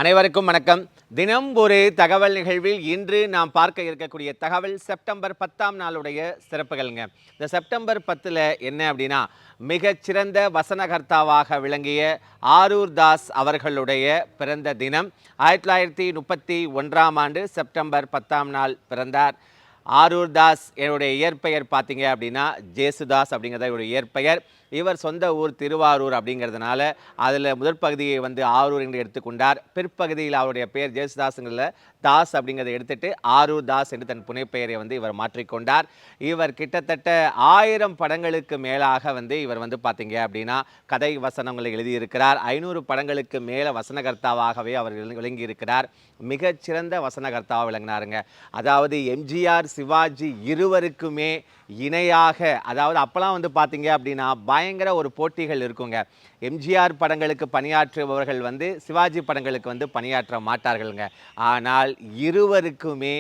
அனைவருக்கும் வணக்கம். தினம் ஒரு தகவல் நிகழ்வில் இன்று நாம் பார்க்க இருக்கக்கூடிய தகவல் செப்டம்பர் 10ஆம் நாளுடைய சிறப்புகள்ங்க. இந்த செப்டம்பர் 10ல் என்ன அப்படின்னா, மிகச்சிறந்த வசனகர்த்தாவாக விளங்கிய ஆரூர் தாஸ் அவர்களுடைய பிறந்த தினம். 1931ஆம் ஆண்டு செப்டம்பர் 10ஆம் நாள் பிறந்தார். ஆரூர் தாஸ் என்னுடைய இயற்பெயர் பார்த்தீங்க அப்படின்னா ஜேசுதாஸ் அப்படிங்கிறத இவருடைய இயற்பெயர். இவர் சொந்த ஊர் திருவாரூர் அப்படிங்கிறதுனால அதில் முதற் பகுதியை ஆரூர் என்று எடுத்துக்கொண்டார். பிற்பகுதியில் அவருடைய பெயர் ஜேசுதாஸுங்கிறத தாஸ் அப்படிங்கிறத எடுத்துட்டு ஆரூர் தாஸ் என்று தன் புனைப்பெயரை இவர் மாற்றிக்கொண்டார். இவர் கிட்டத்தட்ட 1000 படங்களுக்கு மேலாக இவர் பார்த்தீங்க அப்படின்னா கதை வசனங்களை எழுதியிருக்கிறார். 500 படங்களுக்கு மேலே வசனகர்த்தாவாகவே அவர் விளங்கியிருக்கிறார். மிகச்சிறந்த வசனகர்த்தாவாக விளங்கினாருங்க. அதாவது எம்ஜிஆர் சிவாஜி இருவருக்குமே இணையாக, அதாவது அப்போலாம் பார்த்தீங்க அப்படின்னா பயங்கர ஒரு போட்டிகள் இருக்குங்க. எம்ஜிஆர் படங்களுக்கு பணியாற்றுபவர்கள் சிவாஜி படங்களுக்கு பணியாற்ற மாட்டார்களுங்க. ஆனால் இருவருக்குமே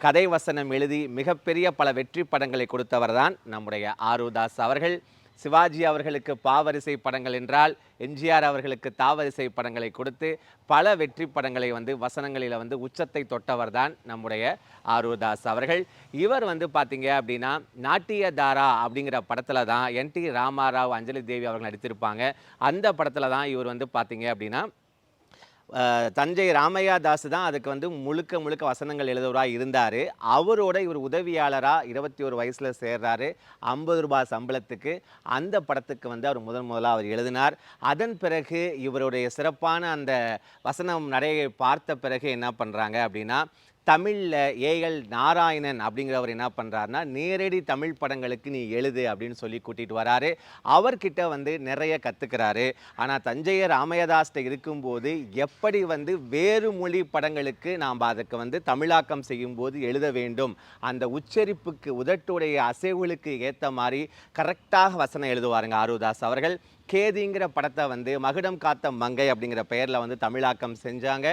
கதை வசனம் எழுதி மிகப்பெரிய பல வெற்றி படங்களை கொடுத்தவர் தான் நம்முடைய ஆரூர் தாஸ் அவர்கள். சிவாஜி அவர்களுக்கு பாவரிசை படங்கள் என்றால் எம்ஜிஆர் அவர்களுக்கு தாவரிசை படங்களை கொடுத்து பல வெற்றி படங்களை வசனங்களில் உச்சத்தை தொட்டவர் தான் நம்முடைய ஆரூர் தாஸ் அவர்கள். இவர் பார்த்தீங்க அப்படின்னா நாட்டியதாரா அப்படிங்கிற படத்தில் தான் என்.டி. ராமாராவ், அஞ்சலி தேவி அவர்கள் நடித்திருப்பாங்க. அந்த படத்தில் தான் இவர் பார்த்தீங்க அப்படின்னா தஞ்சை ராமையா தாஸ் தான் அதுக்கு முழுக்க முழுக்க வசனங்கள் எழுதுவராக இருந்தார். அவரோட இவர் உதவியாளராக 21 வயசில் சேர்றாரு. 50 ரூபாய் சம்பளத்துக்கு. அந்த படத்துக்கு அவர் முதலாக அவர் எழுதினார். அதன் பிறகு இவருடைய சிறப்பான அந்த வசனம் நடையை பார்த்த பிறகு என்ன பண்ணுறாங்க அப்படின்னா, தமிழில் ஏஎல் நாராயணன் அப்படிங்கிறவர் என்ன பண்ணுறாருனா, நேரடி தமிழ் படங்களுக்கு நீ எழுது அப்படின்னு சொல்லி கூட்டிகிட்டு வராரு. அவர்கிட்ட நிறைய கற்றுக்கிறாரு. ஆனால் தஞ்சையர் ராமயதாஸ்ட இருக்கும்போது எப்படி வேறு மொழி படங்களுக்கு நாம் அதுக்கு தமிழாக்கம் செய்யும்போது எழுத வேண்டும், அந்த உச்சரிப்புக்கு உதட்டுடைய அசைவுகளுக்கு ஏற்ற மாதிரி கரெக்டாக வசனம் எழுதுவாருங்க ஆரூர் தாஸ் அவர்கள். கேதிங்கிற படத்தை மகுடம் காத்த மங்கை அப்படிங்கிற பெயரில் தமிழாக்கம் செஞ்சாங்க.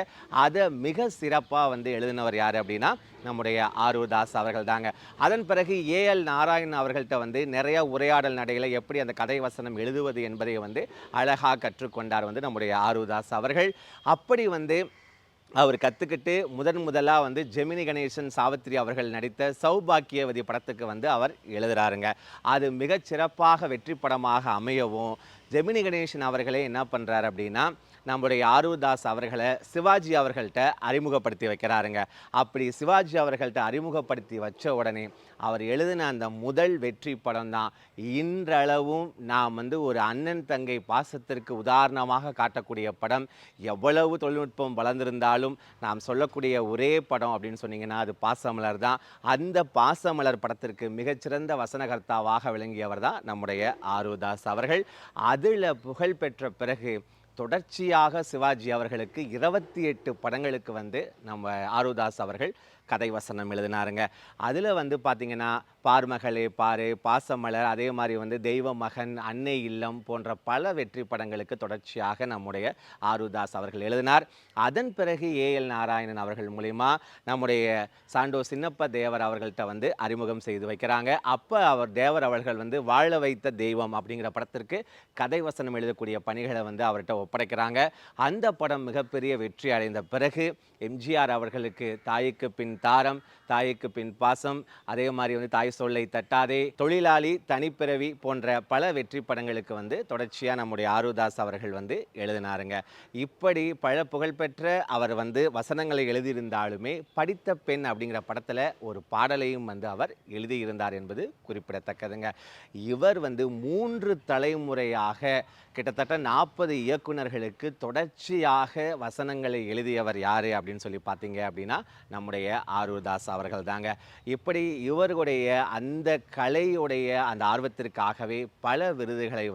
அதை மிக சிறப்பாக எழுதினவர் யார் அப்படின்னா நம்முடைய ஆரூர் தாஸ் அவர்கள் தாங்க. அதன் பிறகு ஏஎல் நாராயணன் அவர்கள்ட்ட நிறைய உரையாடல் நடைகளை எப்படி அந்த கதை வசனம் எழுதுவது என்பதை அழகாக கற்றுக்கொண்டார் நம்முடைய ஆரூர் தாஸ் அவர்கள். அப்படி அவர் கற்றுக்கிட்டு முதலாக ஜெமினி கணேசன், சாவித்திரி அவர்கள் நடித்த சௌபாக்கியவதி படத்துக்கு அவர் எழுதுகிறாருங்க. அது மிகச்சிறப்பாக வெற்றி படமாக அமையவும் ஜெமினி கணேசன் அவர்களே என்ன பண்ணுறாரு அப்படின்னா, நம்முடைய ஆரூர் தாஸ் அவர்களை சிவாஜி அவர்கள்ட்ட அறிமுகப்படுத்தி வைக்கிறாருங்க. அப்படி சிவாஜி அவர்கள்ட்ட அறிமுகப்படுத்தி வச்ச உடனே அவர் எழுதின அந்த முதல் வெற்றி படம் தான் இன்றளவும் நாம் ஒரு அண்ணன் தங்கை பாசத்திற்கு உதாரணமாக காட்டக்கூடிய படம். எவ்வளவு தொழில்நுட்பம் வளர்ந்திருந்தாலும் நாம் சொல்லக்கூடிய ஒரே படம் அப்படின்னு சொன்னீங்கன்னா அது பாசமலர் தான். அந்த பாசமலர் படத்திற்கு மிகச்சிறந்த வசனகர்த்தாவாக விளங்கியவர் தான் நம்முடைய ஆரூர் தாஸ் அவர்கள். அதில் புகழ் பெற்ற பிறகு தொடர்ச்சியாக சிவாஜி அவர்களுக்கு 28 படங்களுக்கு நம்ம ஆரூர் தாஸ் அவர்கள் கதை வசனம் எழுதினாருங்க. அதில் பார்த்திங்கன்னா பார்மகளே பாரு, பாசமலர், அதே மாதிரி தெய்வ மகன், அன்னை இல்லம் போன்ற பல வெற்றி படங்களுக்கு தொடர்ச்சியாக நம்முடைய ஆரூர் தாஸ் அவர்கள் எழுதினார். அதன் பிறகு ஏஎல் நாராயணன் அவர்கள் மூலிமா நம்முடைய சாண்டோ சின்னப்ப தேவர் அவர்கள்ட்ட அறிமுகம் செய்து வைக்கிறாங்க. அப்போ அவர் தேவர் அவர்கள் வாழ வைத்த தெய்வம் அப்படிங்கிற படத்திற்கு கதை வசனம் எழுதக்கூடிய பணிகளை அவர்கிட்ட ஒப்படைக்கிறாங்க. அந்த படம் மிகப்பெரிய வெற்றி அடைந்த பிறகு எம்ஜிஆர் அவர்களுக்கு தாய்க்கு பின் தாரம், தாய்க்கு பின் பாசம், அதே மாதிரி தாய் சொல்லை தட்டாதே, தொழிலாளி, தனிப்பிறவி போன்ற பல வெற்றி படங்களுக்கு தொடர்ச்சியாக நம்முடைய ஆரூர் தாஸ் அவர்கள் எழுதினாருங்க. இப்படி பல புகழ்பெற்ற அவர் வசனங்களை எழுதியிருந்தாலுமே படித்த பெண் அப்படிங்கிற படத்தில் ஒரு பாடலையும் அவர் எழுதியிருந்தார் என்பது குறிப்பிடத்தக்கதுங்க. இவர் 3 தலைமுறையாக கிட்டத்தட்ட 40 இயக்குநர்களுக்கு தொடர்ச்சியாக வசனங்களை எழுதியவர் யார் அப்படின்னு சொல்லி பார்த்தீங்க அப்படின்னா நம்முடைய ஆரூர் தாஸ் அவர்கள் தாங்க. இப்படி இவர்களுடைய அந்த கலையுடைய அந்த ஆர்வத்திற்காகவே பல விருதுகளை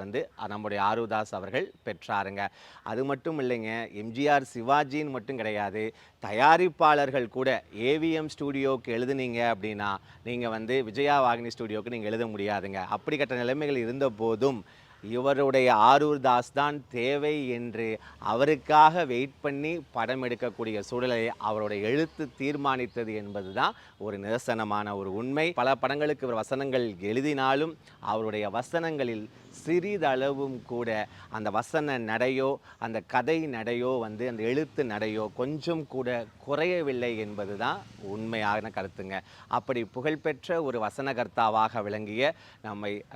நம்முடைய ஆரூர் தாஸ் அவர்கள் பெற்றாருங்க. அது மட்டும் இல்லைங்க, எம்ஜிஆர் சிவாஜின்னு மட்டும் கிடையாது, தயாரிப்பாளர்கள் கூட ஏவிஎம் ஸ்டூடியோவுக்கு எழுதுனீங்க அப்படின்னா நீங்கள் விஜயா வாகினி ஸ்டூடியோவுக்கு நீங்கள் எழுத முடியாதுங்க. அப்படிப்பட்ட நிலைமைகள் இருந்த போதும் இவருடைய ஆரூர் தாஸ் தான் தேவை என்று அவருக்காக வெயிட் பண்ணி படம் எடுக்கக்கூடிய சூழலை அவருடைய எழுத்து தீர்மானித்தது என்பது தான் ஒரு நிதர்சனமான ஒரு உண்மை. பல படங்களுக்கு இவர் வசனங்கள் எழுதினாலும் அவருடைய வசனங்களில் சிறிதளவும் கூட அந்த வசன நடையோ அந்த கதை நடையோ அந்த எழுத்து நடையோ கொஞ்சம் கூட குறையவில்லை என்பது தான் உண்மையான கருத்துங்க. அப்படி புகழ்பெற்ற ஒரு வசனகர்த்தாவாக விளங்கிய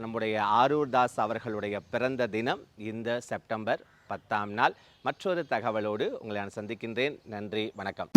நம்முடைய ஆரூர் தாஸ் அவர்களுடைய பிறந்த தினம் இந்த செப்டம்பர் 10ஆம் நாள். மற்றொரு தகவலோடு உங்களை நான் சந்திக்கின்றேன். நன்றி, வணக்கம்.